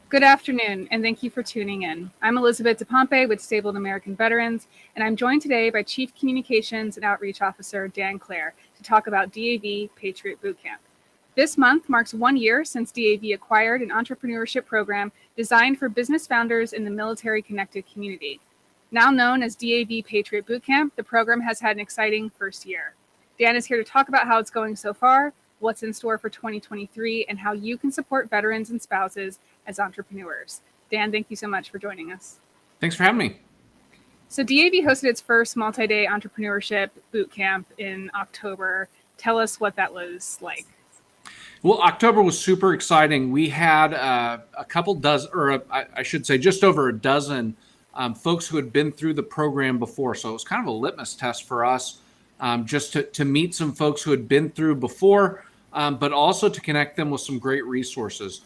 Good afternoon, and thank you for tuning in. I'm Elizabeth DePompe with Disabled American Veterans, and I'm joined today by Chief Communications and Outreach Officer Dan Clare to talk about DAV Patriot Boot Camp. This month marks 1 year since DAV acquired an entrepreneurship program designed for business founders in the military-connected community. Now known as DAV Patriot Boot Camp, the program has had an exciting first year. Dan is here to talk about how it's going so far, what's in store for 2023, and how you can support veterans and spouses as entrepreneurs. Dan, thank you so much for joining us. Thanks for having me. So DAV hosted its first multi-day entrepreneurship boot camp in October. Tell us what that was like. Well, October was super exciting. We had a couple dozen, or I should say just over a dozen folks who had been through the program before. So it was kind of a litmus test for us, just to meet some folks who had been through before, but also to connect them with some great resources.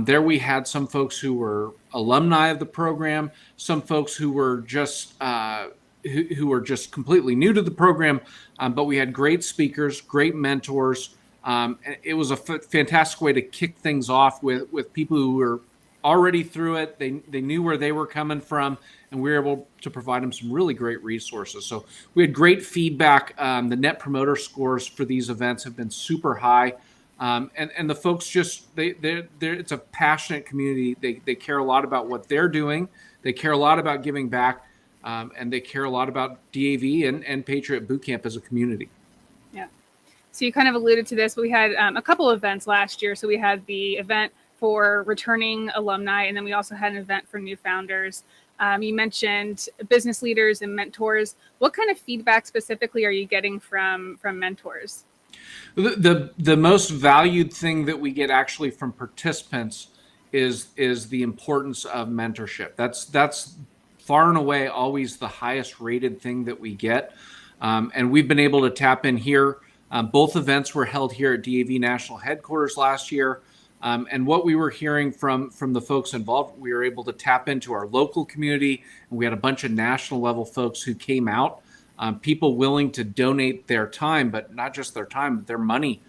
There we had some folks who were alumni of the program, some folks who were just who were just completely new to the program, but we had great speakers, great mentors. It was a fantastic way to kick things off with people who were already through it. They knew where they were coming from, and we were able to provide them some really great resources. So we had great feedback. The net promoter scores for these events have been super high. And the folks just, it's a passionate community. They care a lot about what they're doing. They care a lot about giving back, and they care a lot about DAV and Patriot Boot Camp as a community. Yeah. So you kind of alluded to this, but we had a couple of events last year. So we had the event for returning alumni, and then we also had an event for new founders. You mentioned business leaders and mentors. What kind of feedback specifically are you getting from mentors? The most valued thing that we get actually from participants is the importance of mentorship. That's far and away always the highest rated thing that we get. And we've been able to tap in here. Both events were held here at DAV National Headquarters last year. And what we were hearing from the folks involved, we were able to tap into our local community, and we had a bunch of national level folks who came out. People willing to donate their time, but not just their time, but their money,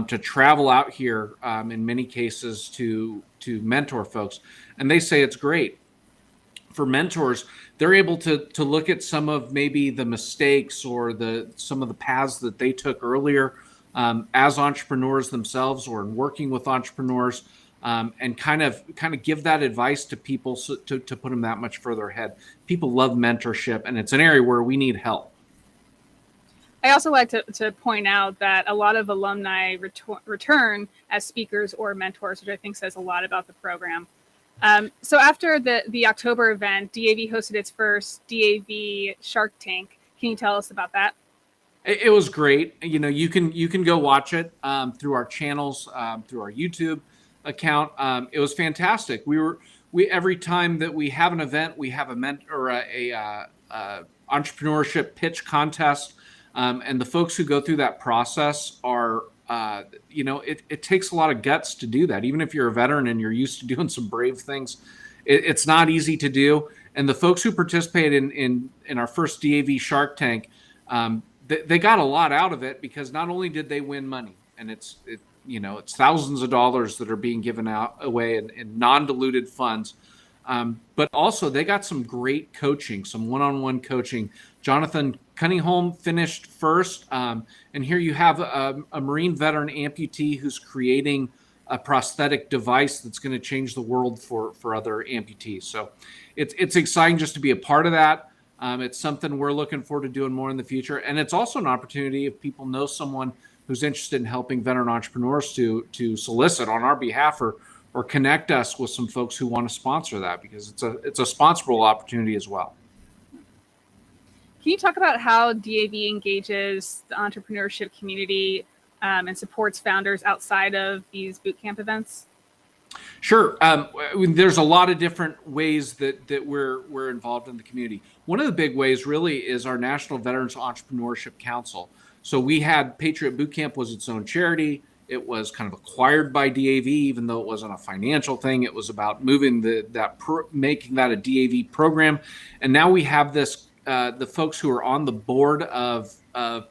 to travel out here, in many cases to mentor folks. And they say it's great. For mentors, they're able to look at some of maybe the mistakes or some of the paths that they took earlier as entrepreneurs themselves or in working with entrepreneurs, and kind of give that advice to people to put them that much further ahead. People love mentorship, and it's an area where we need help. I also like to point out that a lot of alumni return as speakers or mentors, which I think says a lot about the program. So after the October event, DAV hosted its first DAV Shark Tank. Can you tell us about that? It was great. You know, you can go watch it through our channels, through our YouTube account. It was fantastic. We every time that we have an event, we have a entrepreneurship pitch contest. And the folks who go through that process are, it takes a lot of guts to do that. Even if you're a veteran and you're used to doing some brave things, it's not easy to do. And the folks who participate in our first DAV Shark Tank, they got a lot out of it, because not only did they win money, and it's thousands of dollars that are being given away in non-diluted funds, but also they got some great coaching, some one-on-one coaching. Jonathan Cunningham finished first, and here you have a Marine veteran amputee who's creating a prosthetic device that's going to change the world for other amputees. So it's exciting just to be a part of that. It's something we're looking forward to doing more in the future, and it's also an opportunity if people know someone who's interested in helping veteran entrepreneurs to solicit on our behalf or connect us with some folks who want to sponsor that, because it's a sponsorable opportunity as well. Can you talk about how DAV engages the entrepreneurship community and supports founders outside of these boot camp events? Sure. There's a lot of different ways that we're involved in the community. One of the big ways really is our National Veterans Entrepreneurship Council. So we had Patriot Boot Camp was its own charity. It was kind of acquired by DAV, even though it wasn't a financial thing. It was about moving making that a DAV program. And now we have this, the folks who are on the board of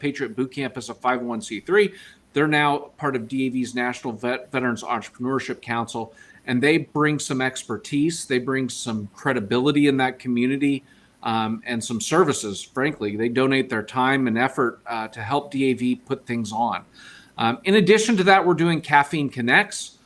Patriot Boot Camp as a 501c3. They're now part of DAV's National Veterans Entrepreneurship Council. and they bring some expertise. They bring some credibility in that community, and some services. Frankly, they donate their time and effort to help DAV put things on. In addition to that, we're doing Caffeine Connects.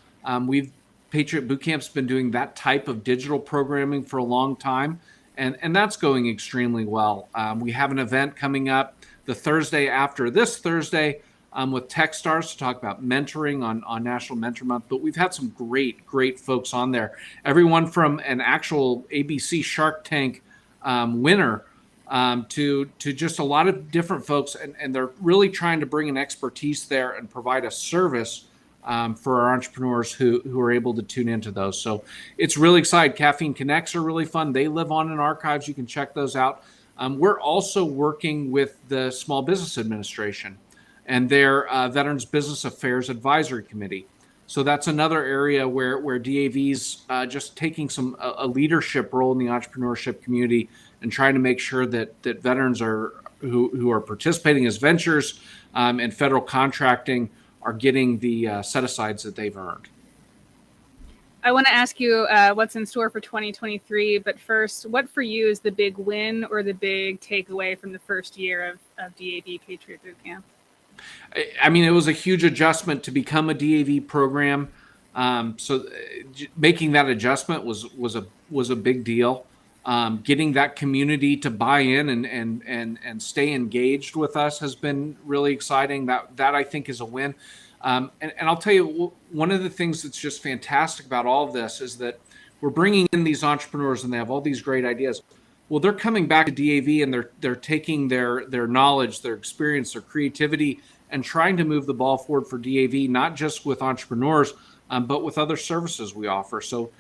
Patriot Boot Camp's been doing that type of digital programming for a long time, and that's going extremely well. We have an event coming up the Thursday after this Thursday with Techstars to talk about mentoring on National Mentor Month. But we've had some great folks on there. Everyone from an actual ABC Shark Tank winner to just a lot of different folks, and they're really trying to bring an expertise there and provide a service for our entrepreneurs who are able to tune into those. So it's really exciting. Caffeine Connects are really fun. They live on in archives. You can check those out. We're also working with the Small Business Administration and their Veterans Business Affairs Advisory Committee. So that's another area where DAV's just taking a leadership role in the entrepreneurship community and trying to make sure that veterans who are participating as ventures and federal contracting are getting the set-asides that they've earned. I want to ask you what's in store for 2023, but first, what for you is the big win or the big takeaway from the first year of DAV Patriot Boot Camp? I mean, it was a huge adjustment to become a DAV program. So making that adjustment was a big deal. Getting that community to buy in and stay engaged with us has been really exciting. That I think is a win. And I'll tell you, one of the things that's just fantastic about all of this is that we're bringing in these entrepreneurs and they have all these great ideas. Well, they're coming back to DAV and they're taking their knowledge, their experience, their creativity, and trying to move the ball forward for DAV, not just with entrepreneurs, but with other services we offer. So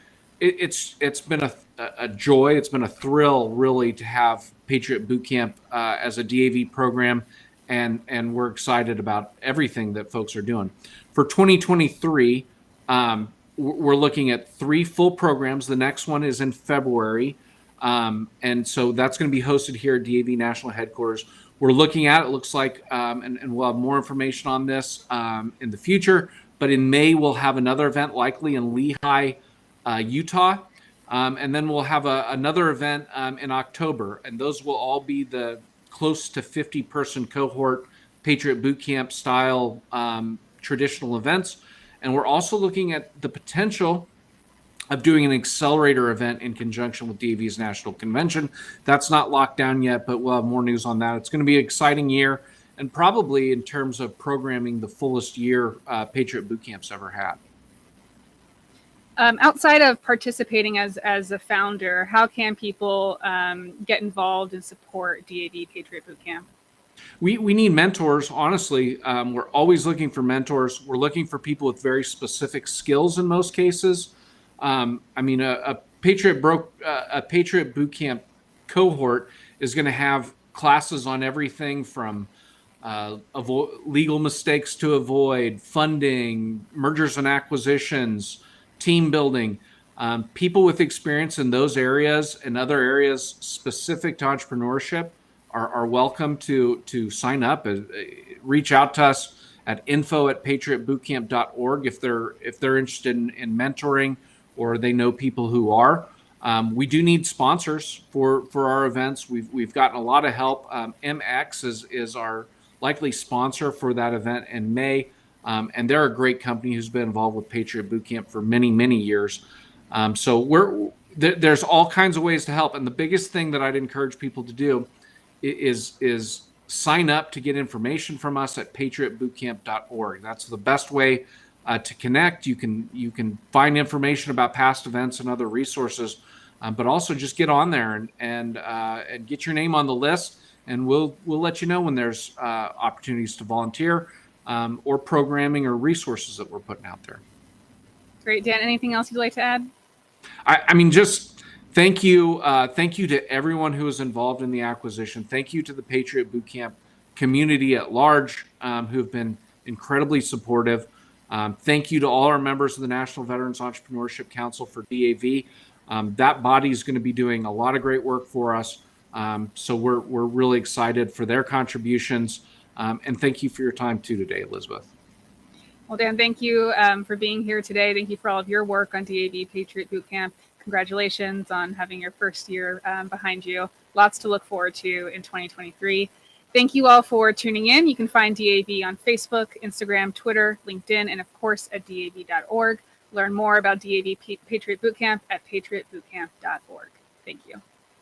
it's been a joy. It's been a thrill, really, to have Patriot Boot Camp as a DAV program, and we're excited about everything that folks are doing. For 2023, we're looking at 3 full programs. The next one is in February. And so that's going to be hosted here at DAV National Headquarters. We're looking at it looks like, and we'll have more information on this in the future, but in May, we'll have another event likely in Lehigh, Utah. And then we'll have another event in October, and those will all be the close to 50-person cohort Patriot Boot Camp style traditional events. And we're also looking at the potential of doing an accelerator event in conjunction with DAV's National Convention. That's not locked down yet, but we'll have more news on that. It's going to be an exciting year, and probably in terms of programming, the fullest year Patriot Boot Camp's ever had. Outside of participating as a founder, how can people get involved and support DAV Patriot Boot Camp? We need mentors, honestly. We're always looking for mentors. We're looking for people with very specific skills in most cases. I mean, a Patriot Boot Camp cohort is going to have classes on everything from legal mistakes to avoid, funding, mergers and acquisitions, team building. People with experience in those areas and other areas specific to entrepreneurship are welcome to sign up. Reach out to us at info@patriotbootcamp.org if they're interested in mentoring, or they know people who are. We do need sponsors for our events. We've gotten a lot of help. MX is our likely sponsor for that event in May. And they're a great company who's been involved with Patriot Boot Camp for many years. So there's all kinds of ways to help. And the biggest thing that I'd encourage people to do is sign up to get information from us at patriotbootcamp.org. That's the best way to connect. You can find information about past events and other resources, but also just get on there and get your name on the list, and we'll let you know when there's opportunities to volunteer or programming or resources that we're putting out there. Great, Dan. Anything else you'd like to add? I mean, just thank you to everyone who was involved in the acquisition. Thank you to the Patriot Boot Camp community at large, who've been incredibly supportive. Thank you to all our members of the National Veterans Entrepreneurship Council for DAV. That body is going to be doing a lot of great work for us. So we're really excited for their contributions. And thank you for your time too today, Elizabeth. Well, Dan, thank you for being here today. Thank you for all of your work on DAV Patriot Boot Camp. Congratulations on having your first year behind you. Lots to look forward to in 2023. Thank you all for tuning in. You can find DAV on Facebook, Instagram, Twitter, LinkedIn, and of course at DAV.org. Learn more about DAV Patriot Boot Camp at patriotbootcamp.org. Thank you.